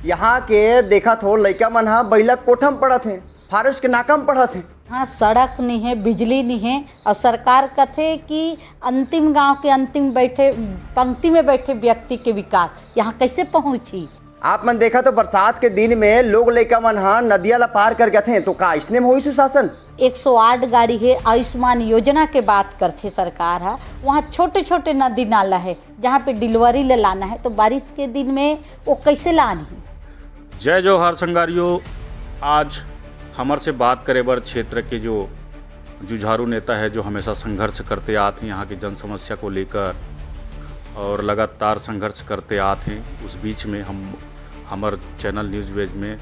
यहाँ के देखा थो लइका मन हा बैला कोठम पड़त है, फारस के नाकम पढ़त है। हाँ, सड़क नहीं है, बिजली नहीं है, और सरकार कथे कि अंतिम गांव के अंतिम बैठे पंक्ति में बैठे व्यक्ति के विकास यहाँ कैसे पहुँची। आप मन देखा तो बरसात के दिन में लोग लइका मन हा नदिया ला पार कर गए थे, तो का इसने में हुई सुशासन। 108 गाड़ी है, आयुष्मान योजना के बात करते सरकार है, वहाँ छोटे छोटे नदी नाला है जहाँ पे डिलीवरी ले लाना है, तो बारिश के दिन में वो कैसे लानी है। जय जोहार संगारियों, आज हमर से बात करे बर क्षेत्र के जो जुझारू नेता है, जो हमेशा संघर्ष करते आते हैं यहाँ की जन समस्या को लेकर और लगातार संघर्ष करते आते हैं। उस बीच में हमर चैनल न्यूज़ वेज में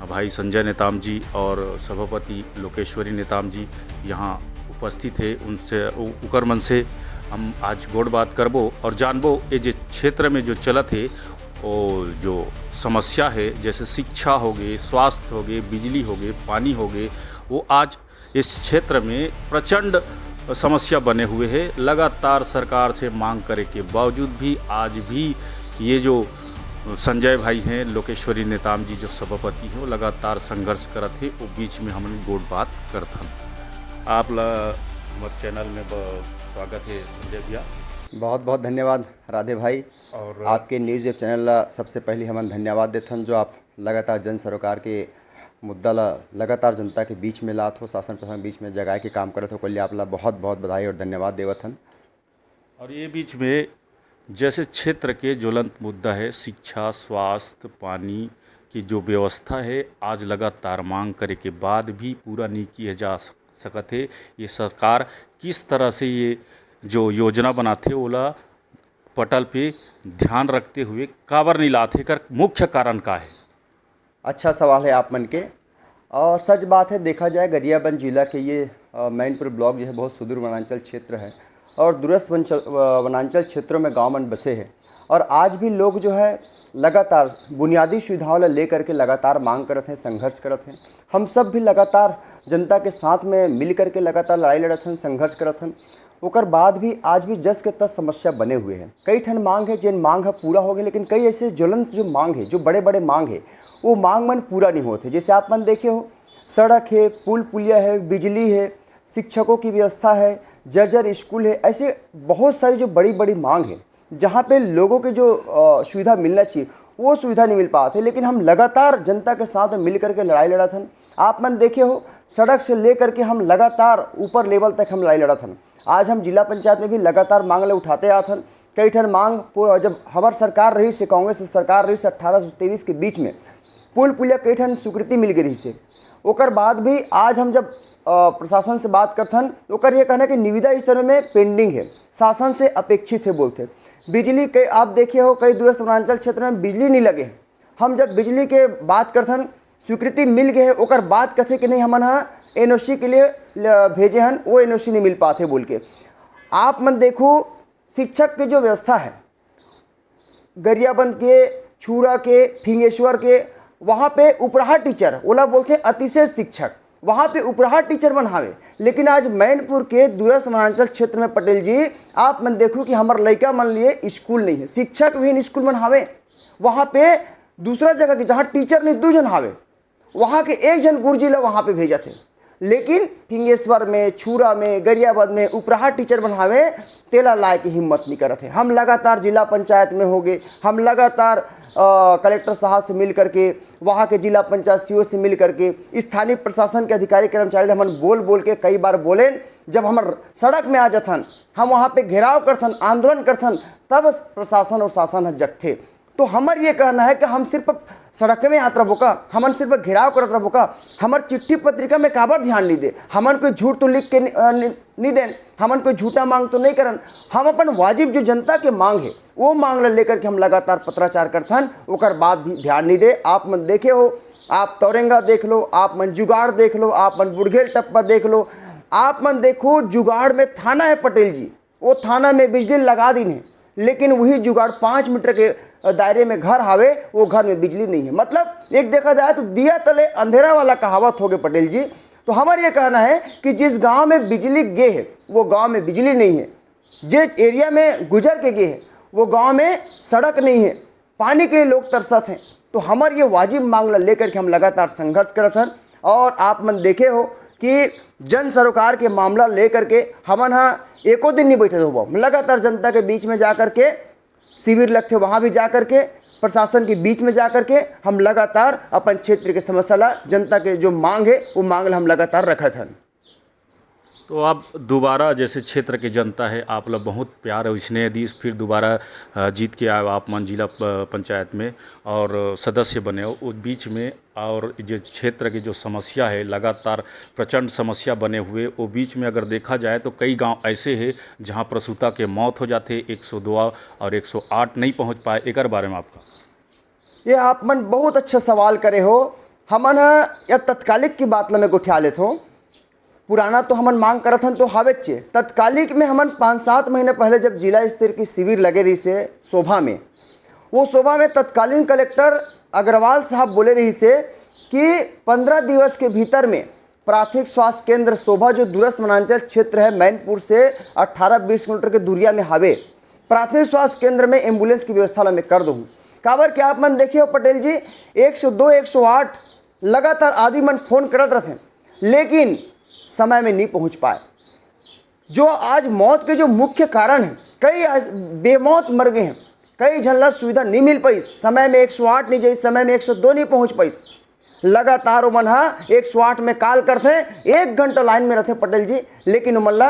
भाई संजय नेताम जी और सभापति लोकेश्वरी नेताम जी यहाँ उपस्थित है। उनसे उकर मन से हम आज गोड़ बात करबो और जानबो ये जो क्षेत्र में जो चलत है वो जो समस्या है, जैसे शिक्षा हो गई, स्वास्थ्य हो गए, बिजली हो गए, पानी हो गए, वो आज इस क्षेत्र में प्रचंड समस्या बने हुए हैं। लगातार सरकार से मांग करे के बावजूद भी आज भी ये जो संजय भाई हैं, लोकेश्वरी नेताम जी जो सभापति हैं, वो लगातार संघर्ष करत है। वो बीच में हमन गोड़ बात करत हम। आप हमारे चैनल में स्वागत है संजय भैया। बहुत बहुत धन्यवाद राधे भाई, और आपके न्यूज़ चैनल ला सबसे पहले हम धन्यवाद देथन, जो आप लगातार जन सरोकार के मुद्दा ला लगातार जनता के बीच में लात हो, शासन प्रशासन के बीच में जगाए के काम करत हो। कल आप ला बहुत बहुत बधाई और धन्यवाद देवथन। और ये बीच में जैसे क्षेत्र के ज्वलंत मुद्दा है शिक्षा, स्वास्थ्य, पानी की जो व्यवस्था है, आज लगातार मांग करे के बाद भी पूरा नहीं किया जा सकत है। ये सरकार किस तरह से ये जो योजना बनाते ओला पटल पे ध्यान रखते हुए काबर नहीं लाते, कर मुख्य कारण का है। अच्छा सवाल है आप मन के, और सच बात है, देखा जाए गरियाबंद जिला के ये मैनपुर ब्लॉक जो है बहुत सुदूर वनांचल क्षेत्र है और दूरस्थ वनांचल क्षेत्रों में गांव मन बसे हैं, और आज भी लोग जो है लगातार बुनियादी सुविधाओं ला लेकर के लगातार मांग करते हैं, संघर्ष करते हैं। हम सब भी लगातार जनता के साथ में मिल करके लगातार लड़ाई लड़त हैं, संघर्ष करत हैं। ओकर बाद भी आज भी जस के तस समस्या बने हुए हैं। कई ठन मांग है जिन मांग है पूरा हो गया, लेकिन कई ऐसे ज्वलंत जो मांग है, जो बड़े बड़े मांग है, वो मांग मन पूरा नहीं होते। जैसे आप मन देखे हो, सड़क है, पुल पुलिया है, बिजली है, शिक्षकों की व्यवस्था है, जर्जर स्कूल है, ऐसे बहुत सारी जो बड़ी बड़ी मांग है जहाँ पे लोगों के जो सुविधा मिलना चाहिए वो सुविधा नहीं मिल पाते। लेकिन हम लगातार जनता के साथ मिल करके लड़ाई लड़त हन। आप मन देखे हो, सड़क से ले करके हम लगातार ऊपर लेवल तक हम लड़ाई लड़त हन। आज हम जिला पंचायत में भी लगातार मांग ले उठाते आथन। कई ठन मांग जब हमार सरकार रही से, कांग्रेस सरकार रही से 18 से 23 के बीच में पुल पुलिया कई ठन स्वीकृति मिल गई से। ओकर बाद भी आज हम जब प्रशासन से बात करथन, ओकर ये कहना कि निविदा स्तर में पेंडिंग है, शासन से अपेक्षित है बोलते। बिजली के आप देखिए हो, कई दूरस्थ वनांचल क्षेत्र में बिजली नहीं लगे। हम जब बिजली के बात करथन, स्वीकृति मिल गए है, ओकर बात कथे कि नहीं हमन हाँ एनओसी के लिए भेजे हन, वो एनओसी नहीं मिल पाते बोल के। आप मन देखो, शिक्षक की जो व्यवस्था है गरियाबंद के, छूरा के, फिंगेश्वर के, वहाँ पे उपराहा टीचर ओला बोलते हैं अतिशय शिक्षक, वहाँ पे उपराहा टीचर बनावे। लेकिन आज मैनपुर के दूरस्थ वनांचल क्षेत्र में पटेल जी आप मन देखो कि हमार लड़का मन लिए स्कूल नहीं है, शिक्षक भी स्कूल बनावे। वहाँ पे दूसरा जगह के जहाँ टीचर नहीं 2 जन हावे, वहाँ के 1 जन गुरुजी ला वहाँ पे भेजा थे। लेकिन फिंगेश्वर में, छूरा में, गरियाबंद में उपराहा टीचर बनावे तेला लाए की हिम्मत नहीं करते। हम लगातार जिला पंचायत में हो गए, हम लगातार कलेक्टर साहब से मिल करके, वहाँ के जिला पंचायत सीओ से मिल करके, स्थानीय प्रशासन के अधिकारी कर्मचारी हम बोल के कई बार बोले। जब हम सड़क में आ जाथन, हम वहाँ पे घेराव करथन, आंदोलन करथन, तब प्रशासन और शासन जगथे। तो हमार ये कहना है कि हम सिर्फ सड़क में आत रहो का, हमन सिर्फ घेराव करत रहो का, हमार चिट्ठी पत्रिका में काबर ध्यान नहीं दे। हमन कोई झूठ तो लिख के नहीं देन, हमन कोई झूठा मांग तो नहीं करन। हम अपन वाजिब जो जनता के मांग है वो मांग लेकर के हम लगातार पत्राचार करथन, ओकर बाद भी ध्यान नहीं दे। आप मन देखे हो, आप तौरेंगा देख लो, आप मन जुगाड़ देख लो, आप मन बुढ़गेल टप्पा देख लो, आप मन देखो जुगाड़ में थाना है पटेल जी, वो थाना में बिजली लगा दी है, लेकिन वही जुगाड़ 5 मीटर के दायरे में घर हावे, वो घर में बिजली नहीं है। मतलब एक देखा जाए तो दिया तले अंधेरा वाला कहावत हो गए पटेल जी। तो हमारा ये कहना है कि जिस गांव में बिजली गे है वो गांव में बिजली नहीं है, जिस एरिया में गुजर के गे है वो गांव में सड़क नहीं है, पानी के लिए लोग तरसत हैं, तो हमार ये वाजिब मांग ला लेकर के हम लगातार संघर्ष करत हन। और आप मन देखे हो कि जन सरोकार के मामला लेकर के हमन हाँ एको दिन नहीं बैठे हो, लगातार जनता के बीच में जा कर के शिविर लगते, वहाँ भी जा कर के प्रशासन के बीच में जा कर के हम लगातार अपन क्षेत्र के समस्या ला, जनता के जो मांग है वो मांग ला हम लगातार रखत हन। तो आप दोबारा जैसे क्षेत्र के जनता है, आप लोग बहुत प्यार और स्नेह दी, फिर दोबारा जीत के आए आप मन जिला पंचायत में और सदस्य बने हो उस बीच में, और जो क्षेत्र की जो समस्या है लगातार प्रचंड समस्या बने हुए, वो बीच में अगर देखा जाए तो कई गांव ऐसे हैं जहां प्रसूता के मौत हो जाते, 102 और 108 नहीं पहुंच पाए। एक बारे में आपका ये आप मन बहुत अच्छा सवाल करे हो। हमन या तत्कालिक की बात ला मैं उठा लेते हो, पुराना तो हमन मांग करत हन तो हावेचे। तत्कालिक में हमन 5-7 महीने पहले जब जिला स्तर की शिविर लगे रही से शोभा में, वो शोभा में तत्कालीन कलेक्टर अग्रवाल साहब बोले रही से कि 15 दिवस के भीतर में प्राथमिक स्वास्थ्य केंद्र शोभा जो दूरस्थ वनांचल क्षेत्र है मैनपुर से 18-20 किलोमीटर के दूरिया में हावे, प्राथमिक स्वास्थ्य केंद्र में एम्बुलेंस की व्यवस्था ला मैं कर दूँ। काबर क्या आप मन देखे हो पटेल जी, 102-108 लगातार आदि मन फोन करत रहते, लेकिन समय में नहीं पहुंच पाए। जो आज मौत के जो मुख्य कारण हैं, कई बेमौत मर गए हैं, कई झल्ला सुविधा नहीं मिल पाई, समय में 108 नहीं जाई, समय में 102 नहीं पहुंच पाई। लगातार उमन 108 में कॉल करते हैं, 1 घंटा लाइन में रहते पटेल जी, लेकिन उमन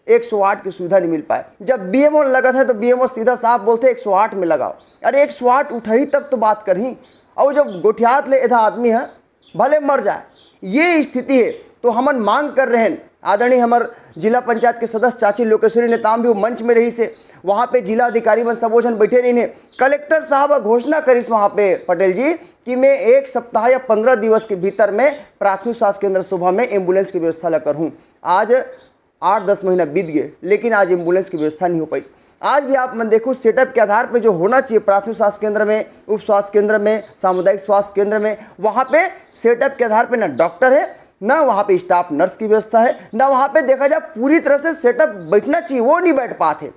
108 की सुविधा नहीं मिल पाए। जब बीएमओ लगा था तो बीएमओ सीधा साफ बोलते 108 में लगाओ। अरे 108 उठाई तब तो बात करही, और जब गोठियात ले इधर आदमी है भले मर जाए, ये स्थिति है। तो हमन मांग कर रहे हैं, आदरणीय हमार जिला पंचायत के सदस्य चाची लोकेश्वरी नेताम भी वो मंच में रही से, वहाँ पे जिला अधिकारी मन सब जन बैठे रही ने। कलेक्टर साहब घोषणा करीस वहाँ पे पटेल जी कि मैं 1 सप्ताह या 15 दिवस के भीतर में प्राथमिक स्वास्थ्य केंद्र शोभा में एम्बुलेंस की व्यवस्था ला करूँ। आज 8-10 महीना बीत गए, लेकिन आज एम्बुलेंस की व्यवस्था नहीं हो पाई। आज भी आप मन देखो सेटअप के आधार पर जो होना चाहिए प्राथमिक स्वास्थ्य केंद्र में, उप स्वास्थ्य केंद्र में, सामुदायिक स्वास्थ्य केंद्र में, वहाँ पे सेटअप के आधार पर ना डॉक्टर है, ना वहाँ पे स्टाफ नर्स की व्यवस्था है, ना वहाँ पे देखा जाए पूरी तरह से सेटअप बैठना चाहिए, वो नहीं बैठ पाते।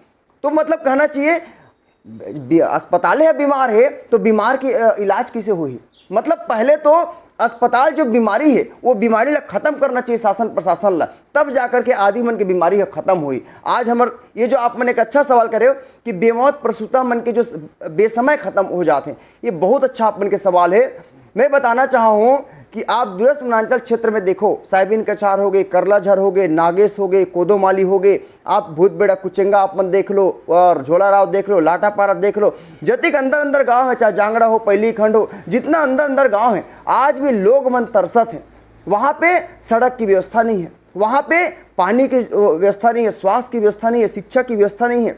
तो मतलब कहना चाहिए अस्पताल है, बीमार है तो बीमार की इलाज कैसे हुई। मतलब पहले तो अस्पताल जो बीमारी है वो बीमारी ला खत्म करना चाहिए शासन प्रशासन ला, तब जाकर के आदि मन की बीमारी खत्म हुई। आज हमार ये जो आप मन एक अच्छा सवाल करे हो कि बेमौत प्रसूता मन के जो बेसमय खत्म हो जाते हैं, ये बहुत अच्छा आप मन के सवाल है। मैं बताना चाहा हूँ कि आप दूरस्थ वनांचल क्षेत्र में देखो, साहिबिन कछार हो गए, करलाझर हो गए, नागेश हो गए, कोदोमाली हो गए, आप भूत बेड़ा कुचेंगा आप मन देख लो, और झोला राव देख लो, लाटापारा देख लो, जतिक अंदर अंदर गांव है, चाहे जांगड़ा हो, पैली खंड हो, जितना अंदर अंदर गांव है, आज भी लोग मन तरसत हैं। वहाँ पे सड़क की व्यवस्था नहीं है, वहाँ पे पानी की व्यवस्था नहीं है, स्वास्थ्य की व्यवस्था नहीं है, शिक्षा की व्यवस्था नहीं है।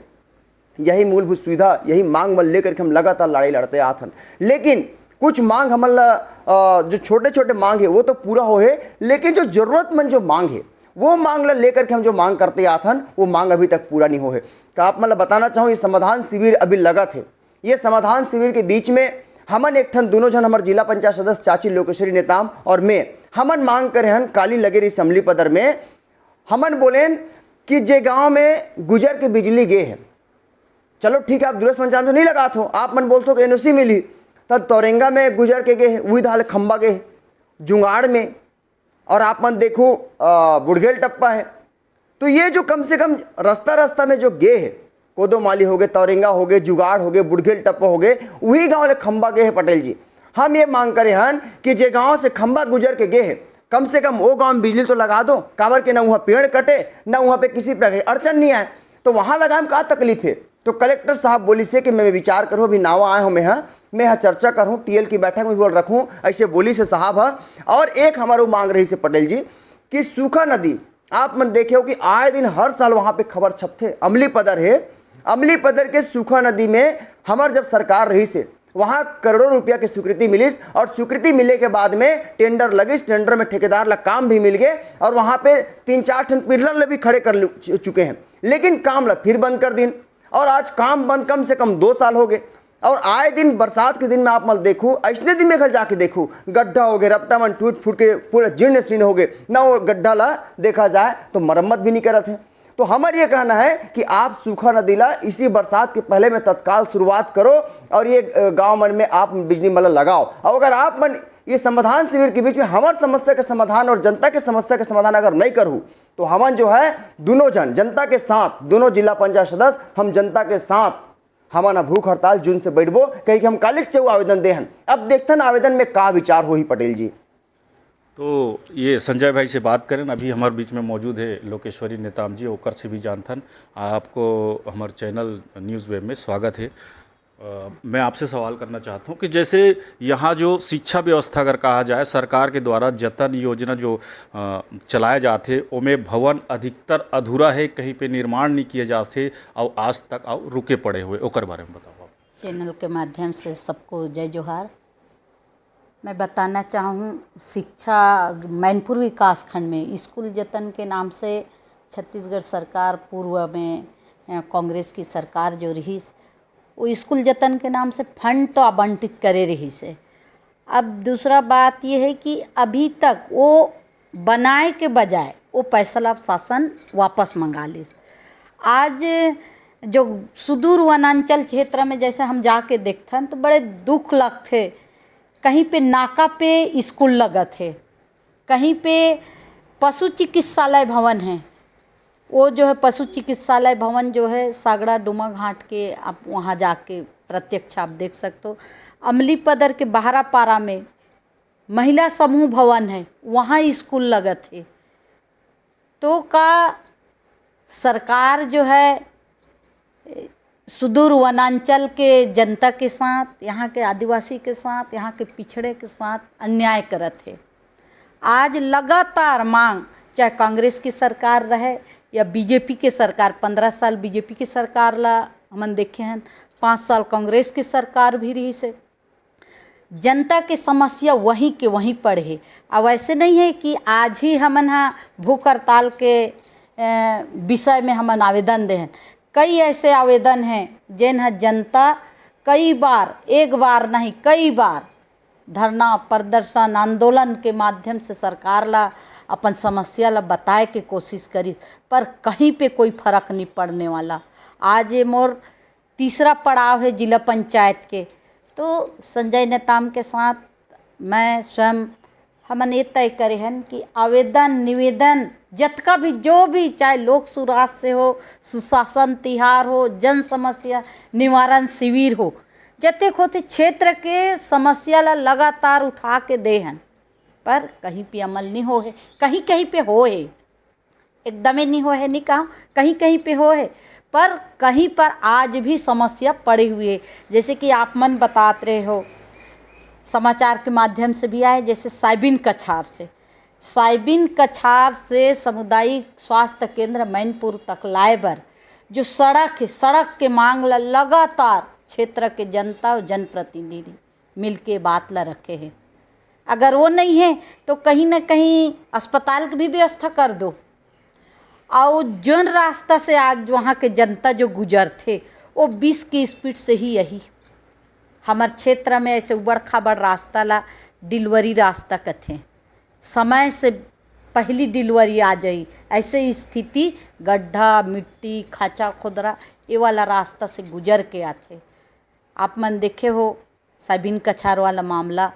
यही मूलभूत सुविधा, यही मांग मन लेकर के हम लगातार लड़ाई लड़ते आते हैं। लेकिन कुछ मांग हमारा जो छोटे छोटे मांग है वो तो पूरा हो है, लेकिन जो जरूरतमंद जो मांग है वो मांग ला लेकर के हम जो मांग करते आते हैं वो मांग अभी तक पूरा नहीं हो है। तो आप मतलब बताना चाहूँ, ये समाधान शिविर अभी लगा थे, ये समाधान शिविर के बीच में हमन एक ठन दोनों जन हमारे जिला पंचायत सदस्य चाची लोकेश्वरी नेताम और मैं हमन मांग करे हन काली लगे रही असेंबली पदर में। हमन बोलेन कि जे गाँव में गुजर के बिजली गे है, चलो ठीक है आप दूरस्थ पंचायत में नहीं लगा थो, आप मन बोलते हो कि एनओसी मिली, तब तौरेंगा में गुजर के गए, वही धाल खंबा गए, जुंगाड़ में, और आप मन देखो बुढ़गेल टप्पा है। तो ये जो कम से कम रास्ता में जो गे है, कोदोमाली हो गए, तौरेंगा हो गए, जुगाड़ हो गए, बुढ़गेल टप्पा हो गए, वही गांव ले खंबा गए है पटेल जी। हम ये मांग करे हन कि जे गांव से खंबा गुजर के गए है, कम से कम वो गांव में बिजली तो लगा दो, काबर के ना वहाँ पेड़ कटे, ना वहाँ पे किसी प्रकार की अड़चन नहीं आए, तो वहाँ लगाए में क्या तकलीफ है। तो कलेक्टर साहब बोली से कि मैं विचार करूँ, अभी नावा आए हो मैं यहाँ चर्चा करूँ, टीएल की बैठक में बोल रखूँ, ऐसे बोली से साहब है। और एक हमारे मांग रही से पटेल जी कि सूखा नदी आप मन देखे हो कि आए दिन हर साल वहाँ पे खबर छपते, अमली पदर है, अमली पदर के सूखा नदी में हमार जब सरकार रही से वहाँ करोड़ों रुपया की स्वीकृति मिलीस, और स्वीकृति मिलने के बाद में टेंडर लगिस, टेंडर में ठेकेदार ला काम भी मिल गए, और वहाँ पे 3-4 टन पिलर भी खड़े कर चुके हैं, लेकिन काम ला फिर बंद कर दिन, और आज काम बंद कम से कम 2 साल हो गए। और आए दिन बरसात के दिन में आप मत देखो, ऐसने दिन में घर जाके देखो, गड्ढा हो गए, रपटा मन टूट फूट के पूरा जीर्ण शीर्ण हो गए, ना वो गड्ढा ला देखा जाए तो मरम्मत भी नहीं करते हैं। तो हमारा ये कहना है कि आप सूखा न दिला, इसी बरसात के पहले में तत्काल शुरुआत करो और ये गांव मन में आप बिजली मल्ल लगाओ। और अगर आप मन ये समाधान शिविर के बीच में हमारे समस्या के समाधान और जनता के समस्या के समाधान अगर नहीं करूँ तो हमन जो है दोनों जन जनता के साथ, दोनों जिला पंचायत सदस्य हम जनता के साथ हमारा भूख हड़ताल जून से बैठबो, कहीं कि हम कालिक चौ आवेदन देहन। अब देखते आवेदन में का विचार हो ही पटेल जी। तो ये संजय भाई से बात करें, अभी हमारे बीच में मौजूद है लोकेश्वरी नेताम जी, ओकर से भी जानथन। आपको हमारे चैनल न्यूज़ वेब में स्वागत है। मैं आपसे सवाल करना चाहता हूँ कि जैसे यहाँ जो शिक्षा व्यवस्था अगर कहा जाए, सरकार के द्वारा जतन योजना जो चलाए जाते उनमें भवन अधिकतर अधूरा है, कहीं पे निर्माण नहीं किए जाते और आज तक और रुके पड़े हुए, ओकर बारे में बताओ आप। चैनल के माध्यम से सबको जय जोहार। मैं बताना चाहूँ, शिक्षा मैनपुर विकास खंड में स्कूल जतन के नाम से छत्तीसगढ़ सरकार पूर्व में कांग्रेस की सरकार जो रही, वो स्कूल जतन के नाम से फंड तो आवंटित करे रही से। अब दूसरा बात ये है कि अभी तक वो बनाए के बजाय वो फैसला शासन वापस मंगा ली। आज जो सुदूर वनांचल क्षेत्र में जैसे हम जाके देखते तो बड़े दुख लगते, कहीं पे नाका पे स्कूल लगत है, कहीं पे पशु चिकित्सालय भवन है। वो जो है पशु चिकित्सालय भवन जो है सागड़ा डुमा घाट के, आप वहाँ जाके प्रत्यक्ष आप देख सकते हो। अमली पदर के बहरापारा में महिला समूह भवन है, वहाँ स्कूल लगत है। तो का सरकार जो है सुदूर वनांचल के जनता के साथ, यहाँ के आदिवासी के साथ, यहाँ के पिछड़े के साथ अन्याय करत है। आज लगातार मांग, चाहे कांग्रेस की सरकार रहे या बीजेपी के सरकार, 15 साल बीजेपी की सरकार ला हमन देखे हैं, 5 साल कांग्रेस की सरकार भी रही से, जनता के समस्या वहीं के वहीं पड़े है। अब ऐसे नहीं है कि आज ही हमन हाँ भूख हड़ताल के विषय में हमन आवेदन दें। कई ऐसे आवेदन हैं जिन जनता कई बार, एक बार नहीं कई बार धरना प्रदर्शन आंदोलन के माध्यम से सरकार ला अपन समस्या ला बताए के कोशिश करी, पर कहीं पे कोई फर्क नहीं पड़ने वाला। आज ये मोर तीसरा पड़ाव है जिला पंचायत के। तो संजय नेताम के साथ मैं स्वयं हमन ये तय करे हैं कि आवेदन निवेदन जतका भी जो भी, चाहे लोक सुराज से हो, सुशासन तिहार हो, जन समस्या निवारण शिविर हो, जते होते क्षेत्र के समस्या ला लगातार उठा के दे हैं, पर कहीं पे अमल नहीं हो है। कहीं कहीं पे हो है, एकदम नहीं हो है नहीं कहा, कहीं कहीं पे हो है, पर कहीं पर आज भी समस्या पड़ी हुई है। जैसे कि आप मन बतात रहे हो, समाचार के माध्यम से भी आए, जैसे साइबिन कछार से सामुदायिक स्वास्थ्य केंद्र मैनपुर तक लाएबर जो सड़क है, सड़क के मांग ला लगातार क्षेत्र के जनता और जनप्रतिनिधि मिलके बात ला रखे हैं। अगर वो नहीं है तो कहीं ना कहीं अस्पताल की भी व्यवस्था कर दो। और जौन रास्ता से आज वहाँ के जनता जो गुजरते वो 20 की स्पीड से ही यही हमारे क्षेत्र में ऐसे उबड़ खाबड़ रास्ता ला डिलीवरी रास्ता कथे, समय से पहली डिलीवरी आ जाई, ऐसे स्थिति गड्ढा मिट्टी खाचा खुदरा ये वाला रास्ता से गुजर के आते। आप मन देखे हो साइबिन कछार वाला मामला,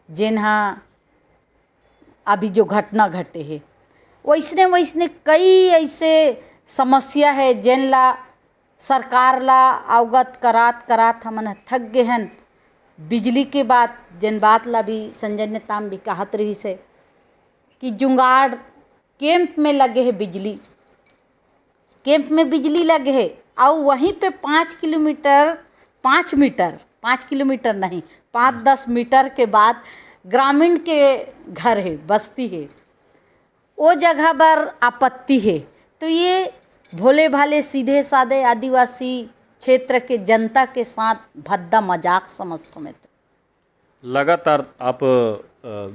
जिन हाँ अभी जो घटना घटे है, वैसने कई ऐसे समस्या है जिन ला सरकार ला अवगत करात हमन थक गए हैं। बिजली के बात, जिन बात ला भी संजय नेताम भी कहत रही से कि जुंगाड़ कैंप में लगे है बिजली, कैंप में बिजली लगे है, और वहीं पे 5 किलोमीटर नहीं 5-10 मीटर के बाद ग्रामीण के घर है, बस्ती है, वो जगह पर आपत्ति है। तो ये भोले भाले सीधे साधे आदिवासी क्षेत्र के जनता के साथ भद्दा मजाक समझते में। लगातार आप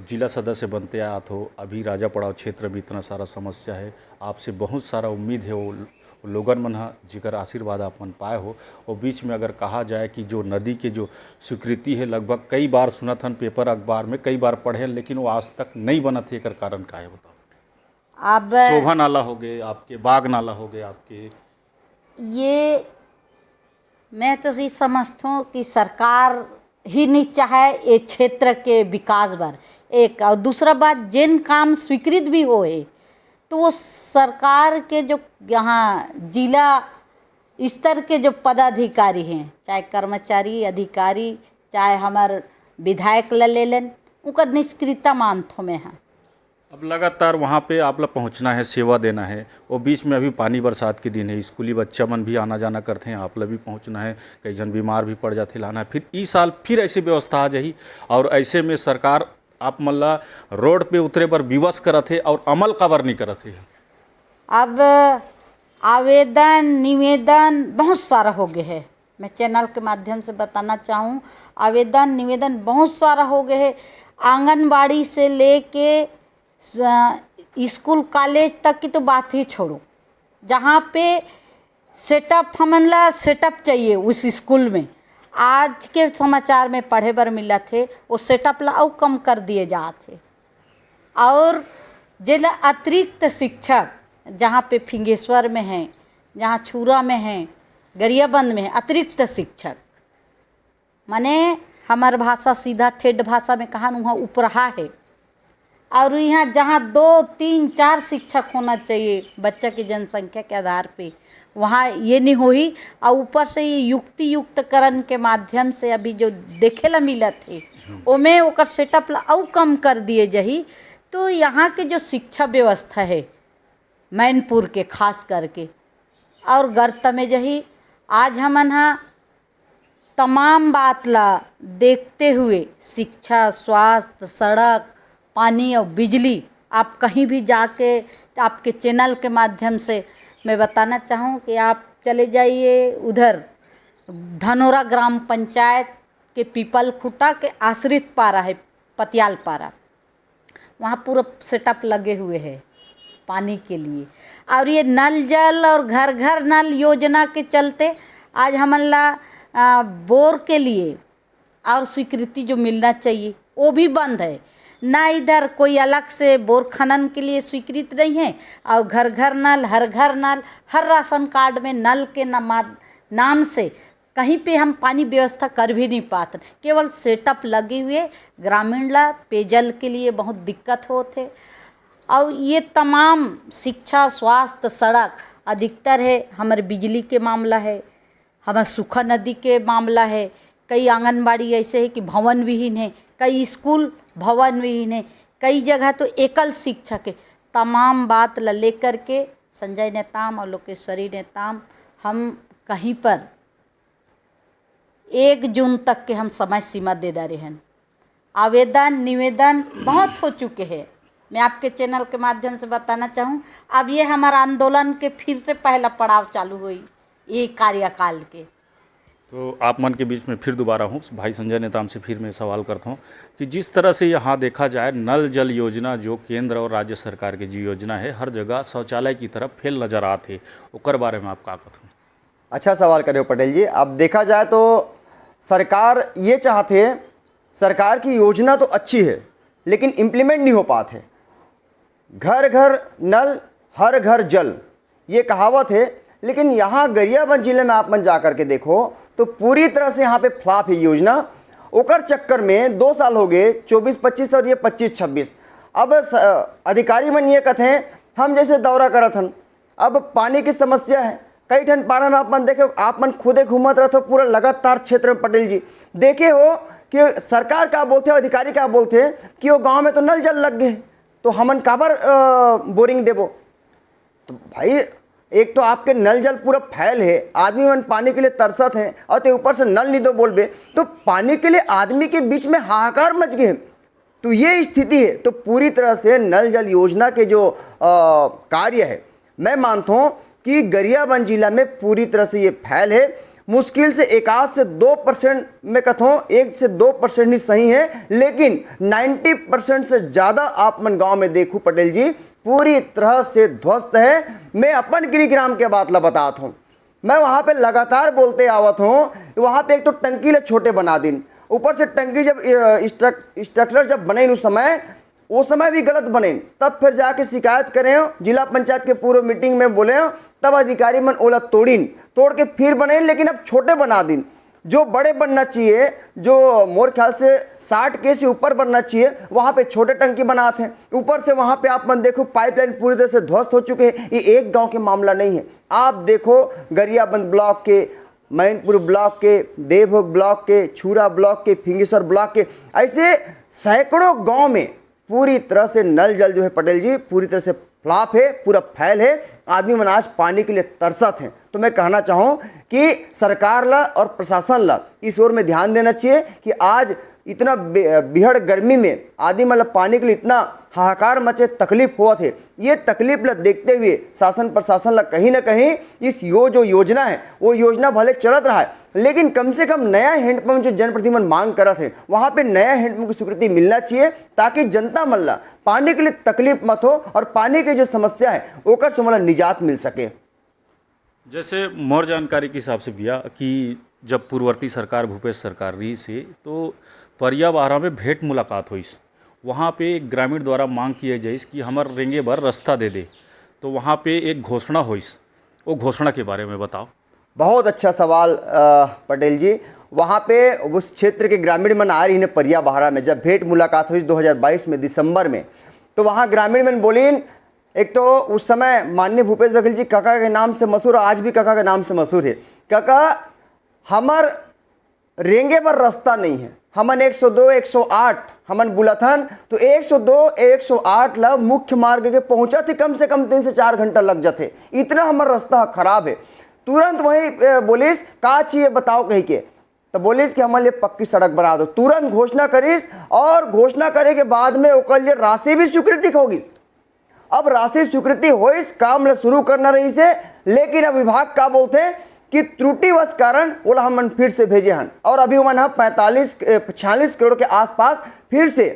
जिला सदस्य बनते आत हो, अभी राजा पड़ाव क्षेत्र में इतना सारा समस्या है, आपसे बहुत सारा उम्मीद है वो लोगन मन हा जिकर आशीर्वाद आप मन पाए हो। और बीच में अगर कहा जाए कि जो नदी के जो स्वीकृति है, लगभग कई बार सुनत हन पेपर अखबार में, कई बार पढ़े, लेकिन वो आज तक नहीं बनत है, एकर कारण का है बताओ। अब शोभा नाला हो गए आपके, बाग नाला हो गए आपके। ये मैं तो ये समझता हूँ कि सरकार ही नहीं चाहे ये क्षेत्र के विकास बर। एक और दूसरा बात, जिन काम स्वीकृत भी होए तो वो सरकार के जो यहाँ जिला स्तर के जो पदाधिकारी हैं, चाहे कर्मचारी अधिकारी, चाहे हमारे विधायक ले लेन, उनका निष्क्रियता मानथों में है। अब लगातार वहाँ पे आप लोग पहुँचना है, सेवा देना है, और बीच में अभी पानी बरसात के दिन है, स्कूली बच्चा मन भी आना जाना करते हैं, आप लोग भी पहुँचना है, कई जन बीमार भी पड़ जाते, लाना है। फिर इस साल फिर ऐसी व्यवस्था आ जाही, और ऐसे में सरकार आप मल्ला रोड पे उतरे पर विवश करत है और अमल काबर नहीं करत है। अब आवेदन निवेदन बहुत सारा हो गए है, मैं चैनल के माध्यम से बताना चाहूँ, आवेदन निवेदन बहुत सारा हो गए है। आंगनबाड़ी से लेके स्कूल कॉलेज तक की तो बात ही छोड़ो, जहाँ पे सेटअप हमला सेटअप चाहिए उस स्कूल में, आज के समाचार में पढ़े बर मिला थे, वो सेटअप ला और कम कर दिए जाते। और जिला अतिरिक्त शिक्षक जहाँ पे फिंगेश्वर में हैं, जहाँ छूरा में हैं, गरियाबंद में है अतिरिक्त शिक्षक, माने हमार भाषा सीधा ठेठ भाषा में कहा वहाँ उपरहा है। और यहाँ जहाँ 2, 3, 4 शिक्षक होना चाहिए बच्चा की जनसंख्या के आधार पे, वहाँ ये नहीं हुई। और ऊपर से ये युक्तियुक्तकरण के माध्यम से अभी जो देखे ला मिला थे ओमें ओकर सेटअप ला और कम कर दिए जही। तो यहाँ के जो शिक्षा व्यवस्था है मैनपुर के खास करके और गर्त में जही, आज हमन हाँ तमाम बात ला देखते हुए शिक्षा, स्वास्थ्य, सड़क, पानी और बिजली, आप कहीं भी जाके आपके चैनल के माध्यम से मैं बताना चाहूँ कि आप चले जाइए उधर धनोरा ग्राम पंचायत के पीपल खुटा के आश्रित पारा है, पतियाल पारा, वहाँ पूरा सेटअप लगे हुए हैं पानी के लिए। और ये नल जल और घर घर नल योजना के चलते आज हमला बोर के लिए और स्वीकृति जो मिलना चाहिए वो भी बंद है ना। इधर कोई अलग से बोर खनन के लिए स्वीकृत नहीं है, और घर घर नल, हर घर नल, हर राशन कार्ड में नल के नाम से कहीं पे हम पानी व्यवस्था कर भी नहीं पाते, केवल सेटअप लगे हुए। ग्रामीण ला पेयजल के लिए बहुत दिक्कत होते। और ये तमाम शिक्षा, स्वास्थ्य, सड़क अधिकतर है हमारे बिजली के मामला है, हमारे सूखा नदी के मामला है, कई आंगनबाड़ी ऐसे है कि भवन विहीन है, कई स्कूल भवन विहीन है, कई जगह तो एकल शिक्षक है। तमाम बात ला लेकर के संजय नेताम और लोकेश्वरी नेताम हम कहीं पर 1 जून तक के हम समय सीमा दे रहे हैं। आवेदन निवेदन बहुत हो चुके हैं। मैं आपके चैनल के माध्यम से बताना चाहूँ, अब ये हमारा आंदोलन के फिर से पहला पड़ाव चालू हुई ये कार्यकाल के। तो आप मन के बीच में फिर दोबारा हूँ भाई संजय नेताम से फिर मैं सवाल करता हूँ कि जिस तरह से यहाँ देखा जाए नल जल योजना जो केंद्र और राज्य सरकार की जी योजना है, हर जगह शौचालय की तरफ फेल नजर आते, ओकर बारे में आप का कहते? अच्छा सवाल करे हो पटेल जी। अब देखा जाए तो सरकार ये चाहते, सरकार की योजना तो अच्छी है लेकिन इम्प्लीमेंट नहीं हो पाते। घर घर नल हर घर जल ये कहावत है, लेकिन यहाँ गरियाबंद जिले में आप मन जा कर के देखो तो पूरी तरह से यहाँ पे फ्लॉप है योजना। ओकर चक्कर में 2 साल हो गए, 24-25 और ये 25-26। अब अधिकारी मन ये कहते हैं हम जैसे दौरा करत हन, अब पानी की समस्या है कई ठन पारा में। आप मन देखे, आप मन खुदे घूमत रहते हो पूरा लगातार क्षेत्र में पटेल जी, देखे हो कि सरकार क्या बोलते हैं, अधिकारी क्या बोलते हैं कि वो गाँव में तो नल जल लग गए तो हमन काबर बोरिंग देबो। तो भाई एक तो आपके नल जल पूरा फैल है, आदमी मन पानी के लिए तरसत हैं, और तो ऊपर से नल नहीं दो बोलबे तो पानी के लिए आदमी के बीच में हाहाकार मच गए। तो ये स्थिति है। तो पूरी तरह से नल जल योजना के जो कार्य है, मैं मानता हूँ कि गरियाबंद जिला में पूरी तरह से ये फैल है। मुश्किल से 1 से 2% में कहता हूँ, 1 से 2% ही सही है, लेकिन 90% से ज़्यादा आप मन गाँव में देखूँ पटेल जी पूरी तरह से ध्वस्त है। मैं अपन गिरिग्राम के बात ला बताता हूँ, मैं वहाँ पे लगातार बोलते आवत हूँ, वहाँ पे एक तो टंकी ले छोटे बना दिन, ऊपर से टंकी जब स्ट्रक्चर जब बने उस समय वो समय भी गलत बने, तब फिर जाके शिकायत करें हो, जिला पंचायत के पूर्व मीटिंग में बोले हो, तब अधिकारी मन ओला तोड़ के फिर बने, लेकिन अब छोटे बना दिन। जो बड़े बनना चाहिए, जो मोर ख्याल से 60 के से ऊपर बनना चाहिए, वहाँ पे छोटे टंकी बनाते हैं। ऊपर से वहाँ पे आप मन देखो पाइपलाइन पूरी तरह से ध्वस्त हो चुके हैं। ये एक गांव के मामला नहीं है, आप देखो गरियाबंद ब्लॉक के, मैनपुर ब्लॉक के, देवभोग ब्लॉक के, छूरा ब्लॉक के, फिंगेश्वर ब्लॉक के, ऐसे सैकड़ों गांव में पूरी तरह से नल जल जो है पटेल जी पूरी तरह से फ्लॉप है, पूरा फैल है। आदमी मन आज पानी के लिए तरसत हैं। तो मैं कहना चाहूँ कि सरकार ला और प्रशासन ला इस ओर में ध्यान देना चाहिए कि आज इतना बिहड़ गर्मी में आदमी मतलब पानी के लिए इतना हाहाकार मचे तकलीफ हुआ थे। ये तकलीफ ला देखते हुए शासन प्रशासन ला कहीं ना कहीं इस जो योजना है वो योजना भले चलत रहा है, लेकिन कम से कम नया हैंडपम्प जो जनप्रतिनिधि मांग कर रहे थे वहाँ पे नया हैंडपम्प की स्वीकृति मिलना चाहिए, ताकि जनता मन ला पानी के लिए तकलीफ मत हो और पानी की जो समस्या है ओकर से मतलब निजात मिल सके। जैसे मोर जानकारी के हिसाब से भैया कि जब पूर्ववर्ती सरकार भूपेश सरकार रही से तो परियाबारा में भेंट मुलाकात हुई, वहाँ पे एक ग्रामीण द्वारा मांग किया जाए कि हमार रेंगे भर रास्ता दे दे, तो वहाँ पे एक घोषणा हुई, वो घोषणा के बारे में बताओ। बहुत अच्छा सवाल पटेल जी। वहाँ पे उस क्षेत्र के ग्रामीण मन आ रही है परियाबारा में, जब भेंट मुलाकात हुई 2022 में दिसंबर में, तो वहाँ ग्रामीण मन बोलीन, एक तो उस समय माननीय भूपेश बघेल जी काका के नाम से मशहूर, आज भी काका के नाम से मशहूर है, काका हमार रेंगे पर रास्ता नहीं है, हमन 102 108 हमन बुलाथन, तो 102 108 ला मुख्य मार्ग के पहुंचा थे कम से कम 3 से 4 घंटा लग जाते, इतना हमार रास्ता खराब है। तुरंत वही बोलिस का चाहिए बताओ कही के, तो बोलिस कि हमारे लिए पक्की सड़क बना दो। तुरंत घोषणा करिस और घोषणा करे के बाद में ओकर लिए राशि भी स्वीकृति होगिस। अब राशि स्वीकृति होइस, काम शुरू करना रही से, लेकिन अब विभाग का बोलते हैं कि त्रुटिवश कारण ओला हम फिर से भेजे हन, और अभी मन 46 करोड़ के आसपास फिर से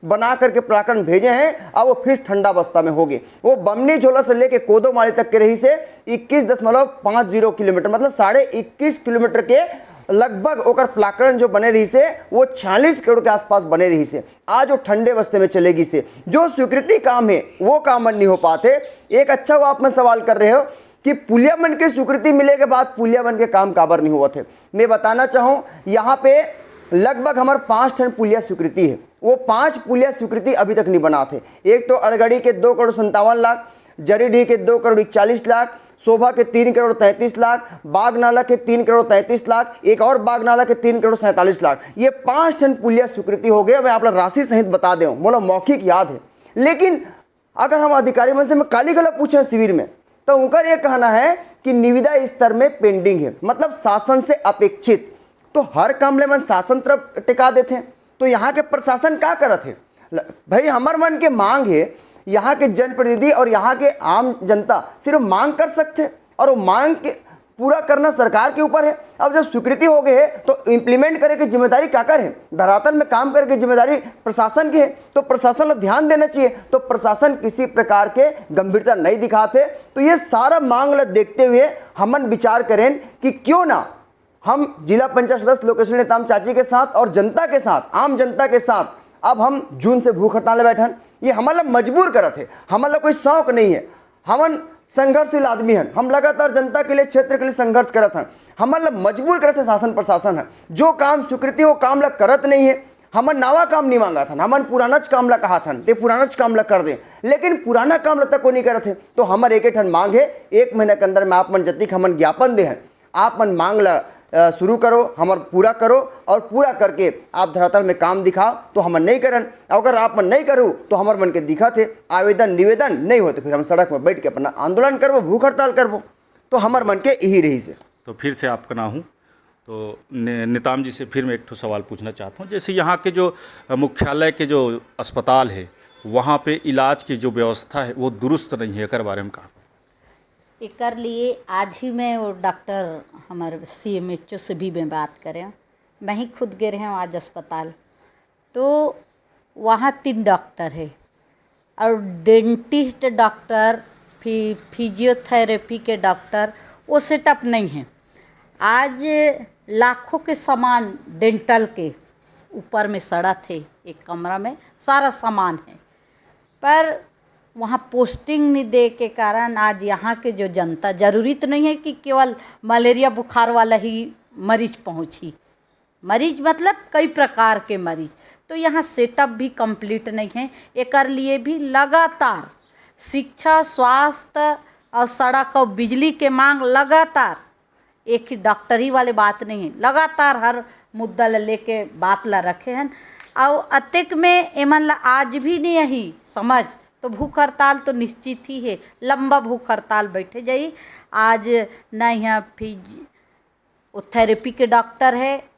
बना करके प्राकरण भेजे हैं। अब वो फिर ठंडा बस्ता में हो गए। वो बमनी झोला से लेके कोदोमाली तक के रही से 21.50 किलोमीटर, मतलब 21.5 किलोमीटर के लगभग ओकर प्राकरण जो बने रही से वो 46 करोड़ के आसपास बने रही से। आज वो ठंडे बस्ते में चलेगी से, जो स्वीकृति काम है वो काम नहीं हो पाते। एक अच्छा वो आप में सवाल कर रहे हो कि पुलिया बन के स्वीकृति मिले के बाद पुलिया बन के काम काबर नहीं हुआ थे। मैं बताना चाहूँ यहाँ पे लगभग हमारे 5 टन पुलिया स्वीकृति है, वो 5 पुलिया स्वीकृति अभी तक नहीं बना थे। एक तो अड़गड़ी के 2 करोड़ 57 लाख, जरीडीह के 2 करोड़ 41 लाख, शोभा के 3 करोड़ 33 लाख, बागनाला के 3 करोड़ 33 लाख, एक और बागनाला के 3 करोड़ 47 लाख, ये 5 टन पुलिया स्वीकृति हो गया। मैं आप राशि सहित बता दूँ, मोला मौखिक याद है। लेकिन अगर हम अधिकारी मन से मैं काली गला पूछे शिविर में, तो उनका ये कहना है कि निविदा स्तर में पेंडिंग है, मतलब शासन से अपेक्षित। तो हर काम ले मन शासन तरफ टिका देते हैं, तो यहाँ के प्रशासन क्या करत है भाई? हमार मन के मांग है, यहाँ के जनप्रतिनिधि और यहाँ के आम जनता सिर्फ मांग कर सकते हैं, और वो मांग के पूरा करना सरकार के ऊपर है। अब जब स्वीकृति हो गई है तो इम्प्लीमेंट करे की जिम्मेदारी काकर है? धरातल में काम करे की जिम्मेदारी प्रशासन की है। तो प्रशासन को ध्यान देना चाहिए, तो प्रशासन किसी प्रकार के गंभीरता नहीं दिखाते। तो ये सारा मांग ला देखते हुए हमन विचार करें कि क्यों ना हम जिला पंचायत सदस्य लोकेश्वर नेताम चाची के साथ और जनता के साथ, आम जनता के साथ अब हम जून से भूख हड़ताल बैठन। ये हमारा मजबूर करत है, हमारा कोई शौक नहीं है। हमन संघर्षशील आदमी हैं, हम लगातार जनता के लिए, क्षेत्र के लिए संघर्ष करत हैं। हमारा मजबूर करत है शासन प्रशासन है, जो काम स्वीकृति वो काम ला करत नहीं है। हमन नवा काम नहीं मांगा था, हमन पुराना काम ला कहा था, ते पुराना काम ला कर दे, लेकिन पुराना काम ला तक को नहीं करत है। तो हमारे एक ठन मांग है, 1 महीने के अंदर में आप मन जतिक हमन ज्ञापन दे हैं, आप मन मांग ला शुरू करो, हमार पूरा करो, और पूरा करके आप धरातल में काम दिखाओ। तो हम नहीं करन, अगर आप मन नहीं करूँ तो हमार मन के दिखा थे आवेदन निवेदन नहीं होते, फिर हम सड़क में बैठ के अपना आंदोलन करबो, भूख हड़ताल करबो। तो हमार मन के यही रही से। तो फिर से आपका ना हूँ तो नेताम जी से फिर मैं एक ठो सवाल पूछना चाहता हूँ। जैसे यहाँ के जो मुख्यालय के जो अस्पताल है वहाँ पे इलाज की जो व्यवस्था है वो दुरुस्त नहीं है, एक बारे में कहा एकर लिए आज ही मैं वो डॉक्टर हमारे CMHO से भी मैं बात करें, मैं ही खुद गए रहे हूँ आज अस्पताल। तो वहाँ 3 डॉक्टर है और डेंटिस्ट डॉक्टर, फिजियोथेरेपी के डॉक्टर, वो सेटअप नहीं है। आज लाखों के सामान डेंटल के ऊपर में सड़ा थे, एक कमरा में सारा सामान है। पर वहाँ पोस्टिंग नहीं दे के कारण आज यहाँ के जो जनता, जरूरी तो नहीं है कि केवल मलेरिया बुखार वाला ही मरीज पहुँची, मरीज मतलब कई प्रकार के मरीज, तो यहाँ सेटअप भी कंप्लीट नहीं है। एक लिए भी लगातार शिक्षा, स्वास्थ्य और सड़क और बिजली के मांग लगातार, एक ही डॉक्टरी वाले बात नहीं है, लगातार हर मुद्दा लेके बात ला रखे हैं। और अतिक में एमन आज भी नहीं यही समझ, तो भूख हड़ताल तो निश्चित ही है, लंबा भूख हड़ताल बैठे जाई। आज ना यहाँ फिजियोथेरेपी के डॉक्टर है,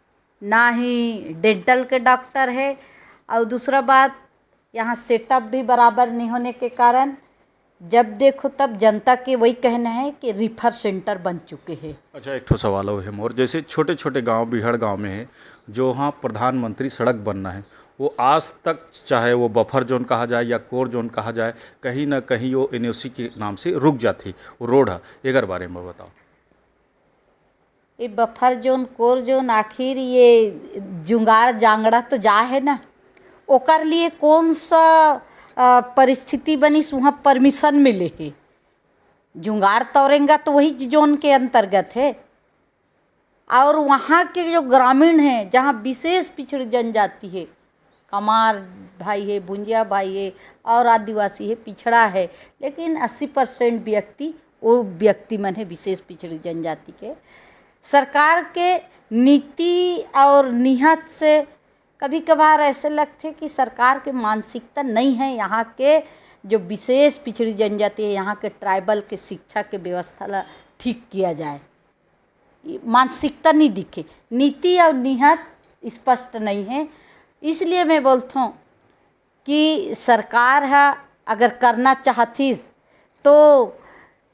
ना ही डेंटल के डॉक्टर है, और दूसरा बात यहाँ सेटअप भी बराबर नहीं होने के कारण जब देखो तब जनता के वही कहना है कि रिफर सेंटर बन चुके हैं। अच्छा, एक ठो सवाल है मोर, जैसे छोटे छोटे गांव, बिहड़ गांव में है जो वहाँ प्रधानमंत्री सड़क बनना है, वो आज तक चाहे वो बफर जोन कहा जाए या कोर जोन कहा जाए, कहीं ना कहीं वो एनओसी के नाम से रुक जाती वो रोड है, एक बारे में बताओ। ये बफर जोन, कोर जोन, आखिर ये जुगाड़ जांगड़ा तो जा है ना, ओकर लिए कौन सा परिस्थिति बनी वहाँ परमिशन मिले है। जुगाड़ तोड़ेंगा तो वही जोन के अंतर्गत है। और वहाँ के जो ग्रामीण हैं, जहाँ विशेष पिछड़ी जनजाति है, कमार भाई है, बुंजिया भाई है और आदिवासी है, पिछड़ा है, लेकिन 80% व्यक्ति वो व्यक्ति मन है विशेष पिछड़ी जनजाति के। सरकार के नीति और नियत से कभी कभार ऐसे लगते कि सरकार के मानसिकता नहीं है यहाँ के जो विशेष पिछड़ी जनजाति है, यहाँ के ट्राइबल के शिक्षा के व्यवस्था ला ठीक किया जाए, मानसिकता नहीं दिखे, नीति और नियत स्पष्ट नहीं है। इसलिए मैं बोलता हूँ कि सरकार है अगर करना चाहती तो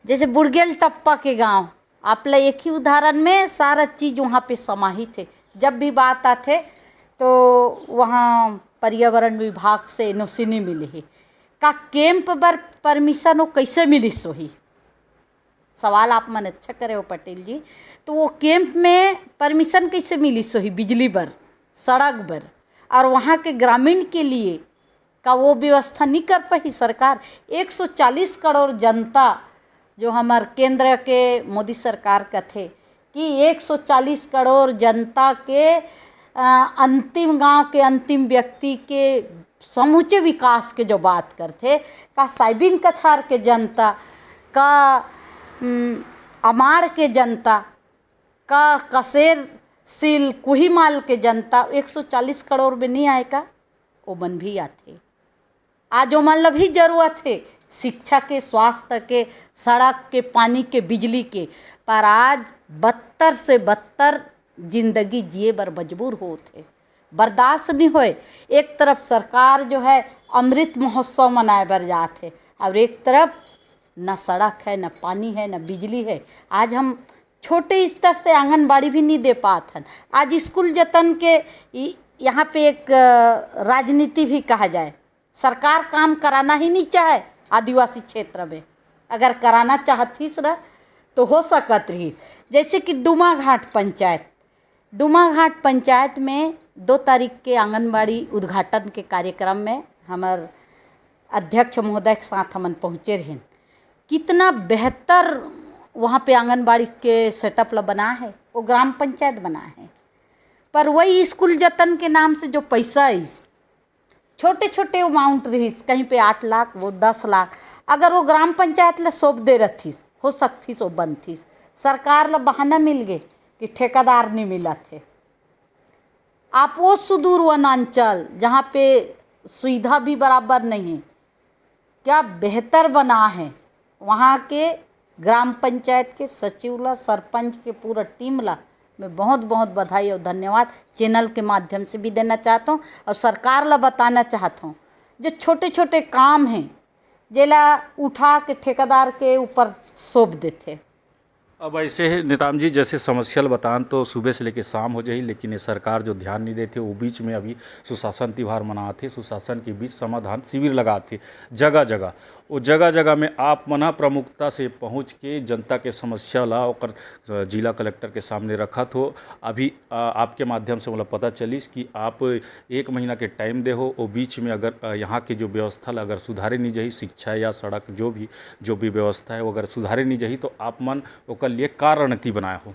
जैसे बुड़गेल टप्पा के गांव, आप ला एक ही उदाहरण में सारा चीज़ वहाँ पे समाहित है। जब भी बात आते तो वहाँ पर्यावरण विभाग से एनओसी नहीं मिली है, का कैंप पर परमिशन वो कैसे मिली सोही, सवाल आप मन अच्छा करे हो पटेल जी। तो वो कैंप में परमिशन कैसे मिली सोही, बिजली बर, सड़क बर, और वहाँ के ग्रामीण के लिए का वो व्यवस्था नहीं कर पाई सरकार। 140 करोड़ जनता जो हमारे केंद्र के मोदी सरकार का थे कि 140 करोड़ जनता के अंतिम गांव के अंतिम व्यक्ति के समूचे विकास के जो बात करते, का साइबिन कछार के जनता का, अमाड़ के जनता का, कसेर सील कुहीमाल के जनता 140 करोड़ में नहीं आएगा, वो मन भी आते। आज वो मन भी जरूरत है शिक्षा के, स्वास्थ्य के, सड़क के, पानी के, बिजली के, पर आज बदतर से बदतर जिंदगी जिए बर मजबूर होते, बर्दाश्त नहीं होए। एक तरफ सरकार जो है अमृत महोत्सव मनाए बर जाते, और एक तरफ न सड़क है, न पानी है, न बिजली है। आज हम छोटे स्तर से आंगनबाड़ी भी नहीं दे पाते हैं। आज स्कूल जतन के यहाँ पे एक राजनीति भी कहा जाए, सरकार काम कराना ही नहीं चाहे आदिवासी क्षेत्र में, अगर कराना चाहती ना तो हो सकत रही। जैसे कि डुमा घाट पंचायत में 2 तारीख के आंगनबाड़ी उद्घाटन के कार्यक्रम में हमारे अध्यक्ष महोदय के साथ हमन पहुँचे रहे। कितना बेहतर वहाँ पे आंगनबाड़ी के सेटअप ला बना है, वो ग्राम पंचायत बना है, पर वही स्कूल जतन के नाम से जो पैसा इस छोटे छोटे अमाउंट रही, कहीं पे 8 लाख, वो 10 लाख, अगर वो ग्राम पंचायत ला सौंप दे रही हो सकती सो बनती। सरकार ला बहाना मिल गए कि ठेकेदार नहीं मिला थे। आप वो सुदूर वनांचल जहाँ पे सुविधा भी बराबर नहीं है, क्या बेहतर बना है, वहाँ के ग्राम पंचायत के सचिव ला, सरपंच के पूरा टीम ला मैं बहुत बहुत बधाई और धन्यवाद चैनल के माध्यम से भी देना चाहता हूँ, और सरकार ला बताना चाहता हूँ जो छोटे छोटे काम हैं जेला उठा के ठेकेदार के ऊपर सौंप देते, अब ऐसे है निताम जी, जैसे समस्या बतान तो सुबह से लेकर शाम हो जाही, लेकिन ये सरकार जो ध्यान नहीं देते वो बीच में अभी सुशासन त्यौहार मनाते, सुशासन के बीच समाधान शिविर लगाते जगह जगह। वो जगह जगह में आप मना प्रमुखता से पहुंच के जनता के समस्या ला और जिला कलेक्टर के सामने रखत हो। अभी आपके माध्यम से मतलब पता चलिस कि आप 1 महीना के टाइम दे हो, वो बीच में अगर यहाँ की जो व्यवस्था ला अगर सुधारे नहीं जाही, शिक्षा या सड़क जो भी व्यवस्था है वो अगर सुधारे नहीं जाही तो आप मन ओकर लिए का रणनीति बनाए हो।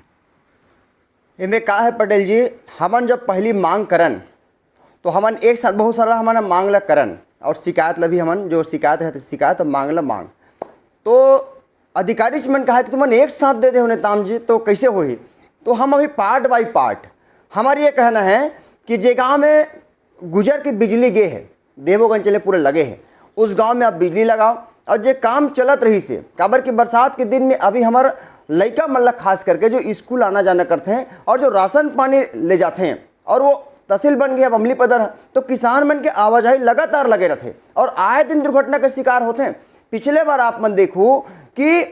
इनमें का है पटेल जी, हमन जब पहली मांग करन तो हमन एक साथ बहुत सारा हमन मांग ला करन और शिकायत ला भी हमन जो शिकायत रहती शिकायत और मांग ला मांग, तो अधिकारी मन कहा कि तुमन एक साथ दे दे हो नेताम जी तो कैसे होही। तो हम अभी पार्ट बाई पार्ट हमारा ये कहना है कि जे गाँव में गुजर की बिजली गे है, देवोगंज चले पूरे लगे है, उस गांव में आप बिजली लगाओ और जे काम चलत रही से काबर की बरसात के दिन में अभी हमारा लड़का मन खास करके जो स्कूल आना जाना करते हैं और जो राशन पानी ले जाते हैं और वो तहसील बन गया अमली पदर है, तो किसान मन के आवाजाही लगातार लगे रहते और आए दिन दुर्घटना के शिकार होते हैं। पिछले बार आप मन देखो कि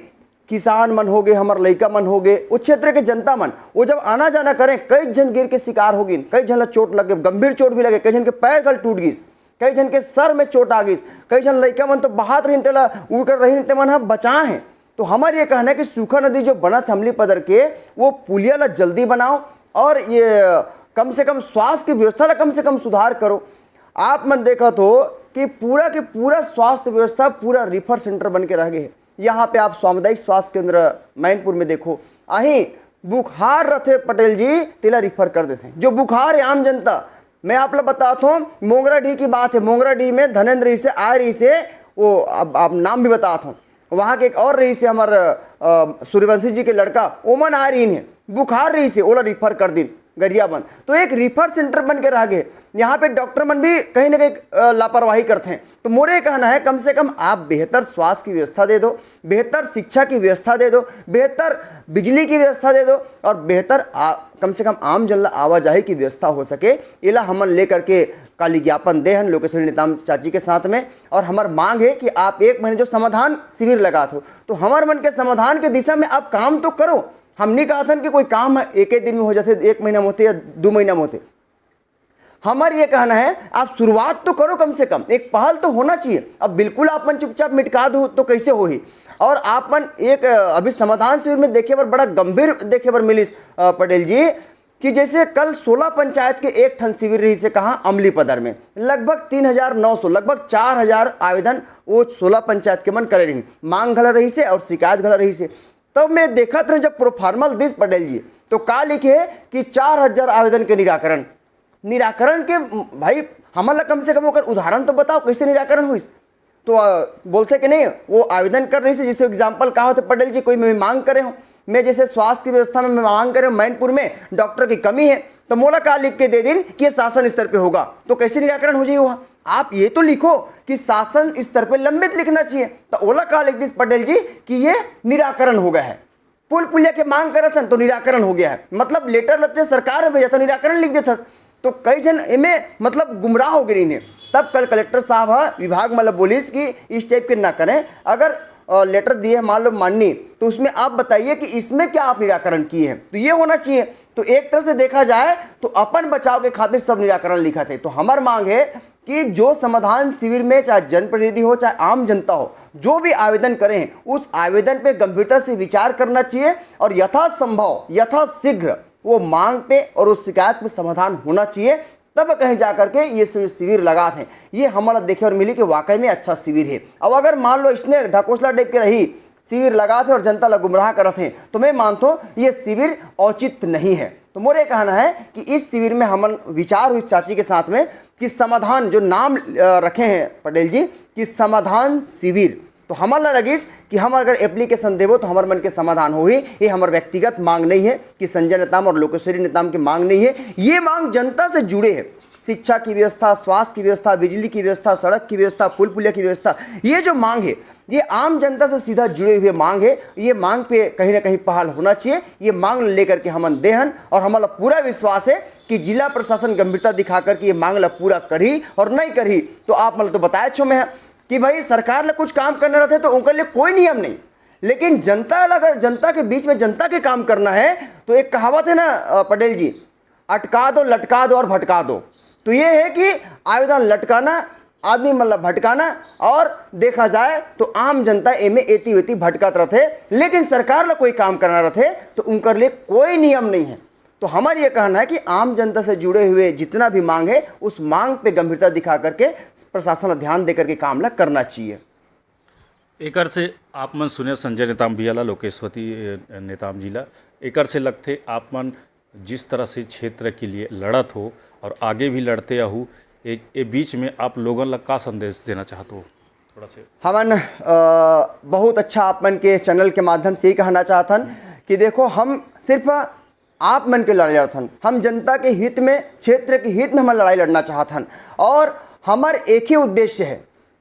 किसान मन हो गए, हमारे लड़का मन हो गए, उस क्षेत्र के जनता मन वो जब आना जाना करें कई जन गिर के शिकार हो गई, कई जन चोट लगे, गंभीर चोट भी लगे, कई जन के पैर गल टूट गई, कई जन के सर में चोट आ गई, कई जन लड़का मन तो बाहर रही उड़ रही मन हम बचा है। तो हमारे ये कहना है कि सूखा नदी जो बना था अमली पदर के वो पुलिया ला जल्दी बनाओ और ये कम से कम स्वास्थ्य की व्यवस्था ला कम से कम सुधार करो। आप मन देखा तो कि पूरा स्वास्थ्य व्यवस्था पूरा रिफर सेंटर बन के रह गए है। यहाँ पे आप सामुदायिक स्वास्थ्य केंद्र मैनपुर में देखो, अहीं बुखार रहते पटेल जी तिला रिफर कर देते हैं। जो बुखार है आम जनता, मैं आप लोग बताता हूँ, मोंगराडीह की बात है, मोंगराडीह में धनेन्द्र रही से आ रही से वो अब आप नाम भी बताता हूँ, वहाँ के एक और रही से हमारे सूर्यवंशी जी के लड़का ओमन आ रही है, बुखार रही से ओला रिफर कर दिन गरियाबंद। तो एक रिफर सेंटर बन के रह गए। यहाँ पे डॉक्टर मन भी कहीं ना कहीं लापरवाही करते हैं। तो मोरे कहना है कम से कम आप बेहतर स्वास्थ्य की व्यवस्था दे दो, बेहतर शिक्षा की व्यवस्था दे दो, बेहतर बिजली की व्यवस्था दे दो और बेहतर कम से कम आम जन आवाजाही की व्यवस्था हो सके। इला हमन लेकर के काली ज्ञापन दे हन लोकेश्वरी नेताम चाची के साथ में। और हमार मांग है कि आप 1 महीने जो समाधान शिविर लगा हो तो हमारे मन के समाधान के दिशा में आप काम तो करो। हम नहीं कहा था कि कोई काम एक दिन में हो जाते, 1 महीना में होते या 2 महीना में होते। हमारा ये कहना है आप शुरुआत तो करो, कम से कम एक पहल तो होना चाहिए। अब बिल्कुल आप मन चुपचाप मिटका दो तो कैसे हो ही। और आप मन एक अभी समाधान शिविर में देखे पर बड़ा गंभीर देखे पर मिली पटेल जी कि जैसे कल 16 पंचायत के एक ठन शिविर रही से कहा अमली पदर में लगभग 3,900 लगभग 4,000 आवेदन वो 16 पंचायत के मन करे रही, मांग घला रही से और शिकायत घला रही से। तब तो मैं देखा था जब प्रोफार्मल दिस पटेल जी तो का लिखे कि 4,000 आवेदन के निराकरण के भाई हमारा कम से कम होकर उदाहरण तो बताओ कैसे निराकरण हुई। तो बोलते कि नहीं वो आवेदन कर रही थी, जैसे एग्जाम्पल कहा होता पटेल जी कोई मैं मांग करे हूँ, मैं जैसे स्वास्थ्य की व्यवस्था में मैं मांग करे हूँ मैनपुर में डॉक्टर की कमी है तो मोला का लिख के दे दिन कि ये शासन स्तर पे होगा तो कैसे निराकरण हो जाएगा। आप ये तो लिखो कि शासन स्तर पे लंबित लिखना चाहिए, तो ओला का लिख दिस पटेल जी कि ये निराकरण हो गया है। पुल पुलिया के मांग करे थे तो निराकरण हो गया है, मतलब लेटर लगते सरकार भेजा तो निराकरण लिख देता। तो कई जन इनमें मतलब गुमराह हो गई ने। तब कल कलेक्टर साहब विभाग मतलब बोलिस कि इस टाइप के ना करें, अगर लेटर दिए मान लो माननी तो उसमें आप बताइए कि इसमें क्या आप निराकरण किए हैं, तो ये होना चाहिए। तो एक तरफ से देखा जाए तो अपन बचाव के खातिर सब निराकरण लिखा थे। तो हमारी मांग है कि जो समाधान शिविर में चाहे जनप्रतिनिधि हो चाहे आम जनता हो जो भी आवेदन करें उस आवेदन पे गंभीरता से विचार करना चाहिए और यथासंभव यथाशीघ्र वो मांग पे और उस शिकायत पे समाधान होना चाहिए। तब कहीं जाकर के ये शिविर लगा थे, ये हमारा देखे और मिली कि वाकई में अच्छा शिविर है। अब अगर मान लो इसने ढकोसला टाइप के रही शिविर लगा थे और जनता ला गुमराह कर थे तो मैं मानता हूँ ये शिविर औचित्य नहीं है। तो मोरे कहना है कि इस शिविर में हम विचार हुई चाची के साथ में कि समाधान जो नाम रखे हैं पटेल जी कि समाधान शिविर, तो हमारा लगिस कि हम अगर एप्लीकेशन देवो तो हमारे मन के समाधान हो ही। ये हमारे व्यक्तिगत मांग नहीं है कि संजय नेताम और लोकेश्वरी नेताम की मांग नहीं है, ये मांग जनता से जुड़े है। शिक्षा की व्यवस्था, स्वास्थ्य की व्यवस्था, बिजली की व्यवस्था, सड़क की व्यवस्था, पुल पुलिया की व्यवस्था, ये जो मांग है ये आम जनता से सीधा जुड़े हुए मांग है। ये मांग पे कहीं ना कहीं पहल होना चाहिए। ये मांग लेकर के हम देहन और हमारा पूरा विश्वास है कि जिला प्रशासन गंभीरता दिखा करके ये मांग ला पूरा करी और नहीं करी तो आप मतलब तो बताया छो मैं कि भाई सरकार ने कुछ काम करना रहते तो उनके लिए कोई नियम नहीं, लेकिन जनता, अगर जनता के बीच में जनता के काम करना है तो एक कहावत है ना पटेल जी, अटका दो, लटका दो और भटका दो। तो ये है कि आवेदन लटकाना, आदमी मतलब भटकाना, और देखा जाए तो आम जनता एमे एती वेती भटकत रहते, लेकिन सरकार ला कोई काम करना रहते तो उनके लिए कोई नियम नहीं है। तो हमारा ये कहना है कि आम जनता से जुड़े हुए जितना भी मांग है उस मांग पे गंभीरता दिखा करके प्रशासन ध्यान दे करके काम ला करना चाहिए। एकर से आप मन सुने संजय नेताम बियाला, लोकेशवती नेताम जिला, एकर से लगते आप मन जिस तरह से क्षेत्र के लिए लड़त हो और आगे भी लड़ते आहू, एक बीच में आप लोगों ला का संदेश देना चाहते हो थोड़ा से? हमन बहुत अच्छा आप मन के चैनल के माध्यम से ही कहना चाहतन कि देखो, हम सिर्फ आप मन के लड़ाई लड़थन, हम जनता के हित में, क्षेत्र के हित में हम लड़ाई लड़ना चाहतन, और हमार एक ही उद्देश्य है,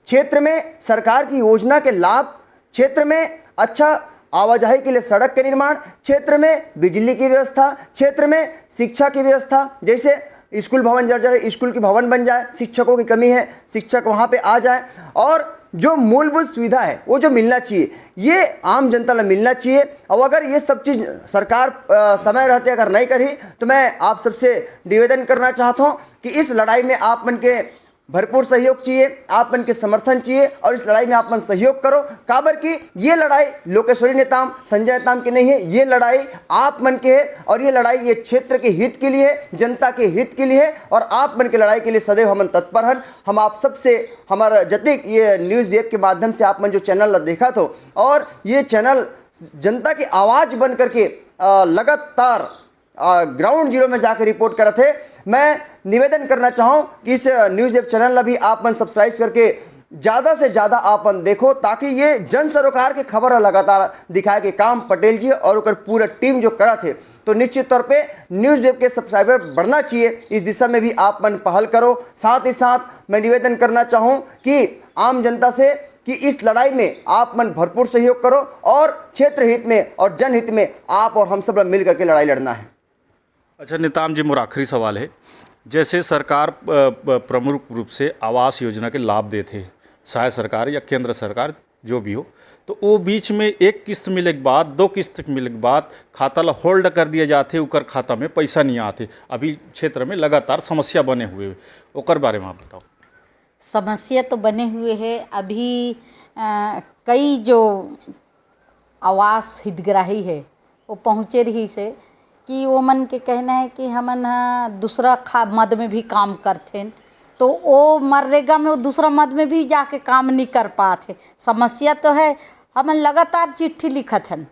क्षेत्र में सरकार की योजना के लाभ, क्षेत्र में अच्छा आवाजाही के लिए सड़क के निर्माण, क्षेत्र में बिजली की व्यवस्था, क्षेत्र में शिक्षा की व्यवस्था, जैसे स्कूल भवन जर्जर, स्कूल की भवन बन जाए, शिक्षकों की कमी है, शिक्षक वहाँ पे आ जाए, और जो मूलभूत सुविधा है वो जो मिलना चाहिए ये आम जनता को मिलना चाहिए। और अगर ये सब चीज़ सरकार समय रहते अगर नहीं करी तो मैं आप सबसे निवेदन करना चाहता हूँ कि इस लड़ाई में आप मन के भरपूर सहयोग चाहिए, आप मन के समर्थन चाहिए, और इस लड़ाई में आप मन सहयोग करो। काबर कि ये लड़ाई लोकेश्वरी नेताम, संजय नेताम की नहीं है, ये लड़ाई आप मन के है, और ये लड़ाई ये क्षेत्र के हित के लिए है, जनता के हित के लिए है, और आप मन के लड़ाई के लिए सदैव हम तत्पर हैं। हम आप सबसे हमारा जतिक ये न्यूज़ वेब के माध्यम से आप मन जो चैनल देखा तो, और ये चैनल जनता की आवाज़ बन करके लगातार ग्राउंड जीरो में जाकर रिपोर्ट कर रहे थे। मैं निवेदन करना चाहूँ कि इस न्यूज़ वेब चैनल अभी आप मन सब्सक्राइब करके ज़्यादा से ज़्यादा आप मन देखो, ताकि ये जन सरोकार के खबर लगातार दिखाए के काम पटेल जी और उनकर पूरा टीम जो करा थे, तो निश्चित तौर पे न्यूज़ वेब के सब्सक्राइबर बढ़ना चाहिए। इस दिशा में भी आप मन पहल करो। साथ ही साथ मैं निवेदन करना चाहूँ कि आम जनता से कि इस लड़ाई में आप मन भरपूर सहयोग करो, और क्षेत्र हित में और जनहित में आप और हम सब मिल करके लड़ाई लड़ना है। अच्छा नेताम जी, मोर आखिरी सवाल है, जैसे सरकार प्रमुख रूप से आवास योजना के लाभ देते, चाहे सरकार या केंद्र सरकार जो भी हो, तो वो बीच में एक किस्त मिले के बाद, दो किस्त मिले के बाद खाता ला होल्ड कर दिया जाते, उकर खाता में पैसा नहीं आते। अभी क्षेत्र में लगातार समस्या बने हुए, ओकर बारे में आप बताओ। समस्या तो बने हुए है। अभी कई जो आवास हितग्राही है वो पहुँचे रही से कि वो मन के कहना है कि हमन दूसरा मद में भी काम करते, तो वो मनरेगा में वो दूसरा मद में भी जाके काम नहीं कर पाते। समस्या तो है। हमन लगातार चिट्ठी लिखत हन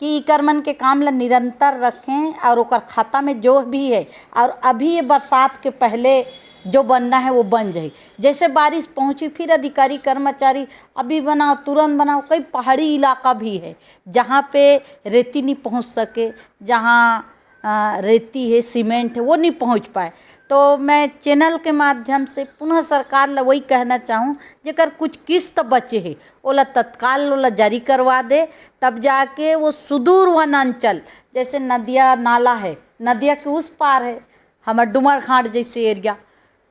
कि इकर मन के काम ला निरंतर रखें, और ओकर खाता में जो भी है, और अभी ये बरसात के पहले जो बनना है वो बन जाए। जैसे बारिश पहुंची फिर अधिकारी कर्मचारी अभी बनाओ, तुरंत बनाओ। कई पहाड़ी इलाका भी है जहाँ पे रेती नहीं पहुंच सके, जहाँ रेती है, सीमेंट है, वो नहीं पहुंच पाए। तो मैं चैनल के माध्यम से पुनः सरकार ला वही कहना चाहूँ, जेकर कुछ किस्त बचे है ओला तत्काल ओला जारी करवा दे, तब जाके वो सुदूर वनांचल, जैसे नदिया नाला है, नदिया के उस पार है हमार डुमरखांड जैसे एरिया,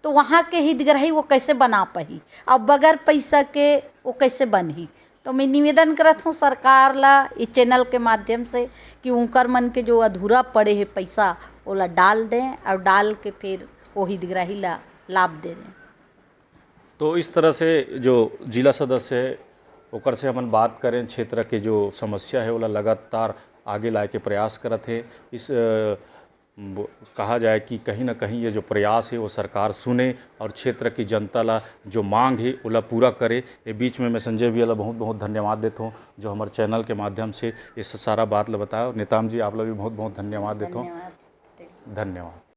तो वहाँ के हितग्राही वो कैसे बना पाही, अब बगैर पैसा के वो कैसे बनही। तो मैं निवेदन करत हूँ सरकार ला इस चैनल के माध्यम से कि उनकर मन के जो अधूरा पड़े है पैसा ओला डाल दें, और डाल के फिर वो हितग्राही ला लाभ दे दें। तो इस तरह से जो जिला सदस्य है ओकर से हमन बात करें, क्षेत्र के जो समस्या है ओला लगातार आगे लाए के प्रयास करत है। इस कहा जाए कि कहीं ना कहीं ये जो प्रयास है वो सरकार सुने और क्षेत्र की जनता ला जो मांग है उला पूरा करे। ये बीच में मैं संजय भैया बहुत बहुत धन्यवाद देता हूँ जो हमारे चैनल के माध्यम से ये सारा बात ला बताया। नेताम जी आप लोग भी बहुत बहुत धन्यवाद देता हूँ। धन्यवाद।